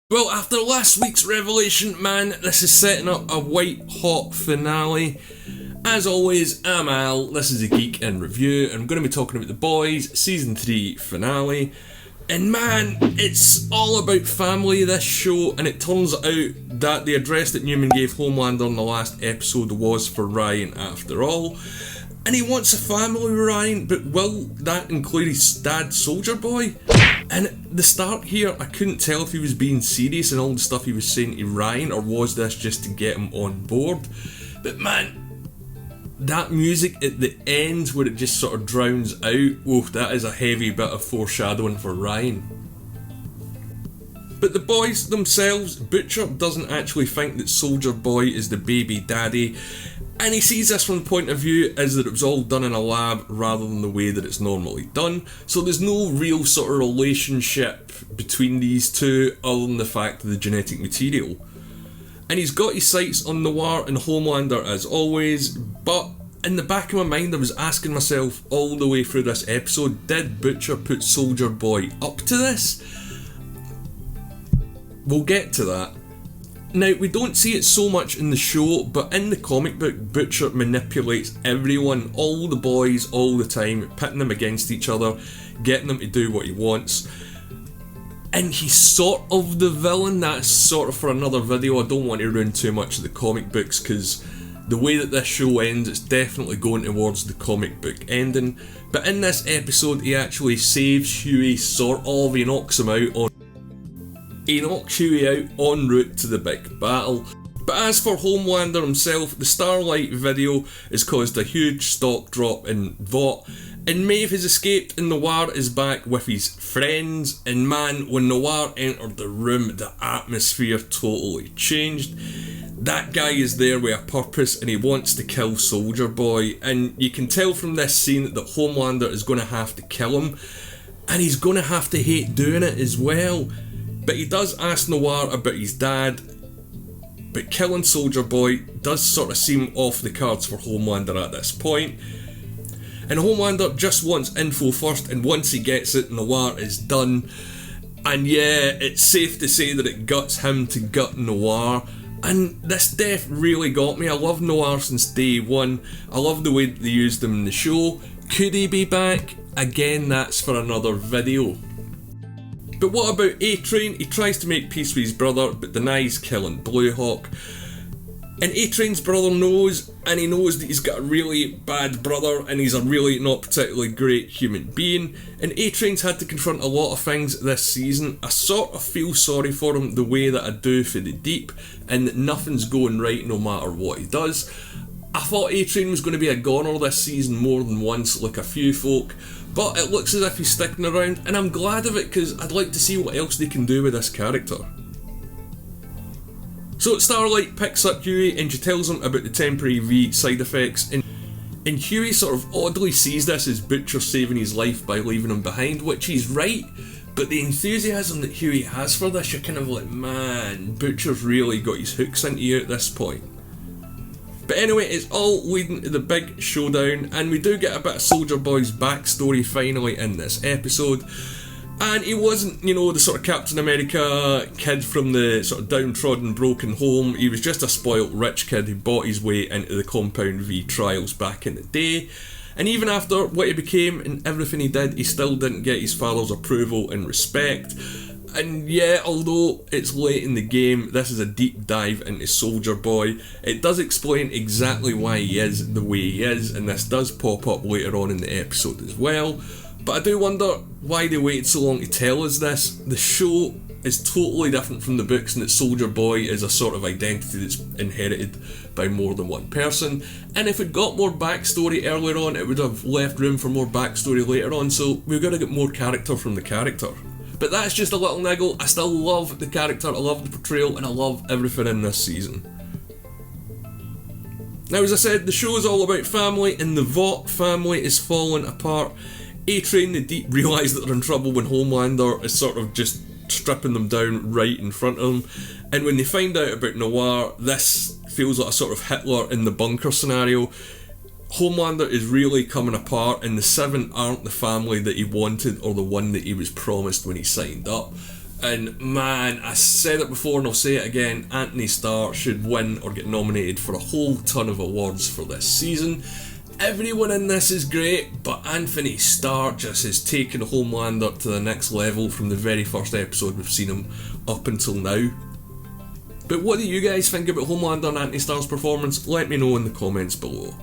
Well, after last week's revelation, man, this is setting up a white-hot finale. As always, I'm Al, this is a Geek in Review, and I'm going to be talking about The Boys Season 3 finale. And man, it's all about family, this show, and it turns out that the address that Newman gave Homelander in the last episode was for Ryan after all. And he wants a family with Ryan, but will that include his dad, Soldier Boy? And at the start here, I couldn't tell if he was being serious and all the stuff he was saying to Ryan, or was this just to get him on board. But man, that music at the end where it just sort of drowns out, oh, that is a heavy bit of foreshadowing for Ryan. But the boys themselves, Butcher doesn't actually think that Soldier Boy is the baby daddy, and he sees this from the point of view as that it was all done in a lab rather than the way that it's normally done. So there's no real sort of relationship between these two other than the fact of the genetic material. And he's got his sights on Noir and Homelander as always, but in the back of my mind I was asking myself all the way through this episode, did Butcher put Soldier Boy up to this? We'll get to that. Now, we don't see it so much in the show, but in the comic book, Butcher manipulates everyone, all the boys, all the time, pitting them against each other, getting them to do what he wants. And he's sort of the villain. That's sort of for another video. I don't want to ruin too much of the comic books, because the way that this show ends, it's definitely going towards the comic book ending. But in this episode, he actually saves Hughie, sort of. He knocks him out He knocks Hughie out en route to the big battle. But as for Homelander himself, the Starlight video has caused a huge stock drop in VOT, and Maeve has escaped and Noir is back with his friends. And man, when Noir entered the room, the atmosphere totally changed. That guy is there with a purpose and he wants to kill Soldier Boy, and you can tell from this scene that Homelander is going to have to kill him, and he's going to have to hate doing it as well. But he does ask Noir about his dad, but killing Soldier Boy does sort of seem off the cards for Homelander at this point. And Homelander just wants info first, and once he gets it, Noir is done. And yeah, it's safe to say that it guts him to gut Noir. And this death really got me. I love Noir since day one. I love the way that they used him in the show. Could he be back? Again, that's for another video. But what about A-Train? He tries to make peace with his brother, but denies killing Blue Hawk. And A-Train's brother knows, and he knows that he's got a really bad brother, and he's a really not particularly great human being. And A-Train's had to confront a lot of things this season. I sort of feel sorry for him the way that I do for the Deep, and that nothing's going right no matter what he does. I thought A-Train was going to be a goner this season more than once, like a few folk, but it looks as if he's sticking around, and I'm glad of it because I'd like to see what else they can do with this character. So Starlight picks up Hughie and she tells him about the temporary V side effects, and Hughie sort of oddly sees this as Butcher saving his life by leaving him behind, which he's right, but the enthusiasm that Hughie has for this, you're kind of like, man, Butcher's really got his hooks into you at this point. But anyway, it's all leading to the big showdown, and we do get a bit of Soldier Boy's backstory finally in this episode. And he wasn't, the sort of Captain America kid from the sort of downtrodden, broken home. He was just a spoilt rich kid who bought his way into the Compound V trials back in the day. And even after what he became and everything he did, he still didn't get his father's approval and respect. And yeah, although it's late in the game, this is a deep dive into Soldier Boy. It does explain exactly why he is the way he is, and this does pop up later on in the episode as well. But I do wonder why they waited so long to tell us this. The show is totally different from the books, and that Soldier Boy is a sort of identity that's inherited by more than one person. And if it got more backstory earlier on, it would have left room for more backstory later on, so we've got to get more character from the character. But that's just a little niggle. I still love the character, I love the portrayal, and I love everything in this season. Now, as I said, the show is all about family, and the VOT family is falling apart. A-Train and the Deep realise that they're in trouble when Homelander is sort of just stripping them down right in front of them. And when they find out about Noir, this feels like a sort of Hitler in the bunker scenario. Homelander is really coming apart, and the Seven aren't the family that he wanted or the one that he was promised when he signed up. And man, I said it before and I'll say it again, Anthony Starr should win or get nominated for a whole ton of awards for this season. Everyone in this is great, but Anthony Starr just has taken Homelander to the next level from the very first episode we've seen him up until now. But what do you guys think about Homelander and Anthony Starr's performance? Let me know in the comments below.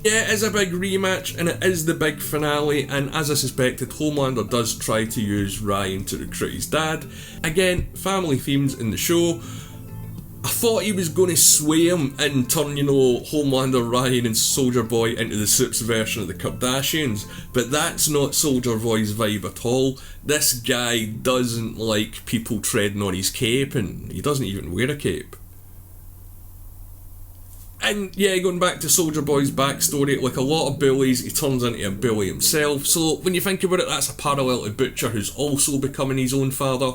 Yeah, it is a big rematch and it is the big finale, and as I suspected, Homelander does try to use Ryan to recruit his dad. Again, family themes in the show. I thought he was going to sway him and turn, Homelander, Ryan and Soldier Boy into the Suits version of the Kardashians, but that's not Soldier Boy's vibe at all. This guy doesn't like people treading on his cape, and he doesn't even wear a cape. And yeah, going back to Soldier Boy's backstory, like a lot of bullies, he turns into a bully himself. So when you think about it, that's a parallel to Butcher, who's also becoming his own father.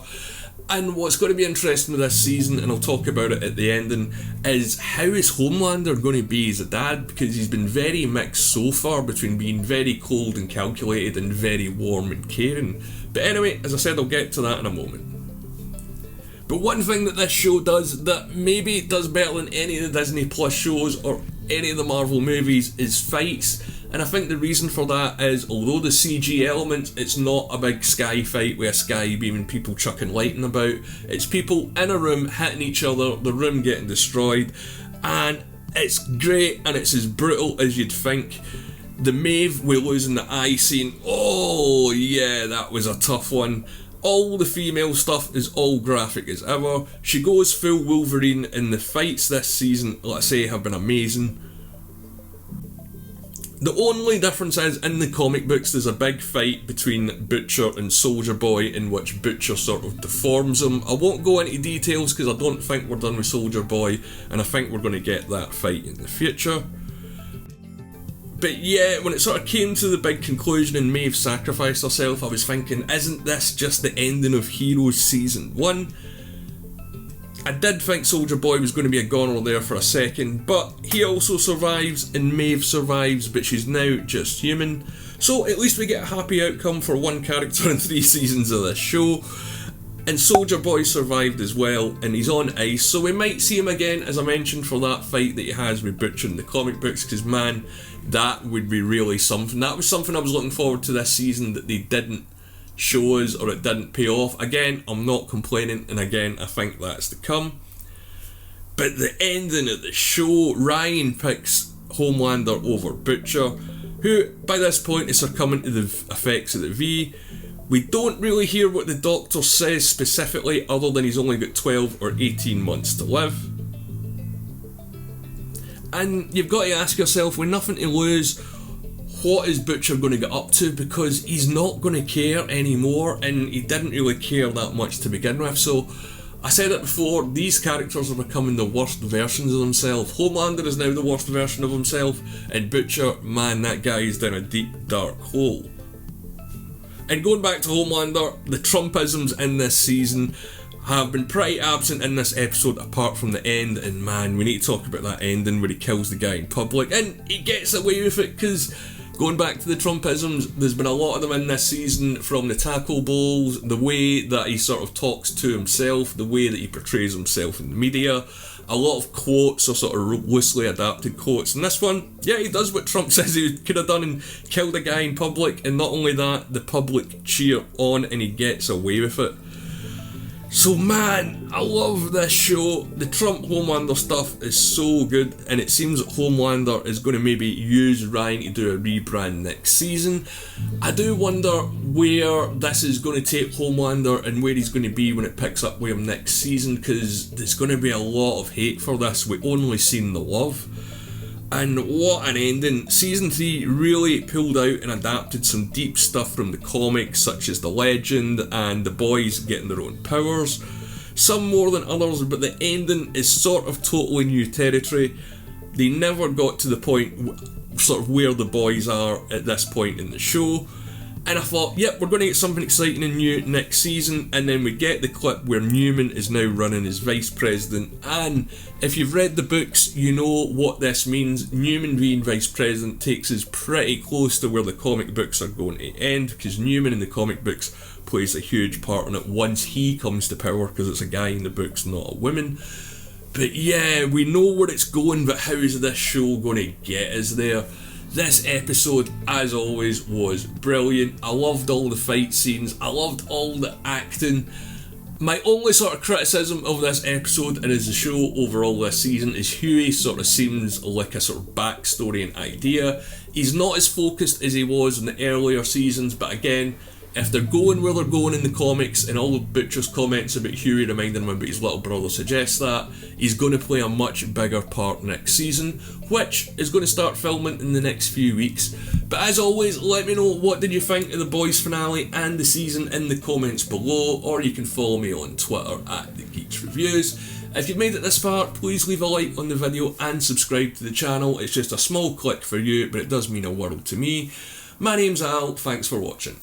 And what's going to be interesting with this season, and I'll talk about it at the ending, is how is Homelander going to be as a dad? Because he's been very mixed so far between being very cold and calculated and very warm and caring. But anyway, as I said, I'll get to that in a moment. But one thing that this show does that maybe it does better than any of the Disney Plus shows or any of the Marvel movies is fights. And I think the reason for that is, although the CG element, it's not a big sky fight with a sky beam and people chucking lightning about. It's people in a room hitting each other, the room getting destroyed, and it's great and it's as brutal as you'd think. The Maeve with losing the eye scene, oh yeah, that was a tough one. All the female stuff is all graphic as ever. She goes full Wolverine, and the fights this season, let's say, have been amazing. The only difference is, in the comic books, there's a big fight between Butcher and Soldier Boy in which Butcher sort of deforms him. I won't go into details because I don't think we're done with Soldier Boy, and I think we're going to get that fight in the future. But yeah, when it sort of came to the big conclusion and Maeve sacrificed herself, I was thinking, isn't this just the ending of Heroes Season 1? I did think Soldier Boy was going to be a goner there for a second, but he also survives and Maeve survives, but she's now just human. So at least we get a happy outcome for one character in 3 seasons of this show. And Soldier Boy survived as well, and he's on ice, so we might see him again, as I mentioned, for that fight that he has with Butcher in the comic books, because man, that would be really something. That was something I was looking forward to this season that they didn't show us, or it didn't pay off. Again, I'm not complaining, and again, I think that's to come. But the ending of the show, Ryan picks Homelander over Butcher, who by this point is succumbing to the effects of the V. We don't really hear what the doctor says specifically, other than he's only got 12 or 18 months to live. And you've got to ask yourself, with nothing to lose, what is Butcher going to get up to? Because he's not going to care anymore, and he didn't really care that much to begin with. So I said it before, these characters are becoming the worst versions of themselves. Homelander is now the worst version of himself, and Butcher, man, that guy is down a deep dark hole. And going back to Homelander, the Trumpisms in this season have been pretty absent in this episode apart from the end, and man, we need to talk about that ending where he kills the guy in public, and he gets away with it because, going back to the Trumpisms, there's been a lot of them in this season, from the tackle bowls, the way that he sort of talks to himself, the way that he portrays himself in the media. A lot of quotes are sort of loosely adapted quotes, and this one, yeah, he does what Trump says he could have done and killed a guy in public, and not only that, the public cheer on and he gets away with it. So man, I love this show. The Trump Homelander stuff is so good, and it seems that Homelander is going to maybe use Ryan to do a rebrand next season. I do wonder where this is going to take Homelander and where he's going to be when it picks up with him next season, because there's going to be a lot of hate for this. We've only seen the love. And what an ending. Season 3 really pulled out and adapted some deep stuff from the comics, such as the legend and the boys getting their own powers. Some more than others, but the ending is sort of totally new territory. They never got to the point sort of where the boys are at this point in the show. And I thought, yep, we're going to get something exciting and new next season. And then we get the clip where Newman is now running as vice president. And if you've read the books, you know what this means. Newman being vice president takes us pretty close to where the comic books are going to end, because Newman in the comic books plays a huge part in it once he comes to power, because it's a guy in the books, not a woman. But yeah, we know where it's going, but how is this show going to get us there? This episode, as always, was brilliant. I loved all the fight scenes. I loved all the acting. My only sort of criticism of this episode, and as the show overall this season, is Hughie sort of seems like a sort of backstory and idea. He's not as focused as he was in the earlier seasons, but again, if they're going where they're going in the comics, and all of Butcher's comments about Hughie reminding him about his little brother suggest that, he's going to play a much bigger part next season, which is going to start filming in the next few weeks. But as always, let me know what did you think of the boys finale and the season in the comments below, or you can follow me on Twitter at The Geeks Reviews. If you've made it this far, please leave a like on the video and subscribe to the channel. It's just a small click for you, but it does mean a world to me. My name's Al, thanks for watching.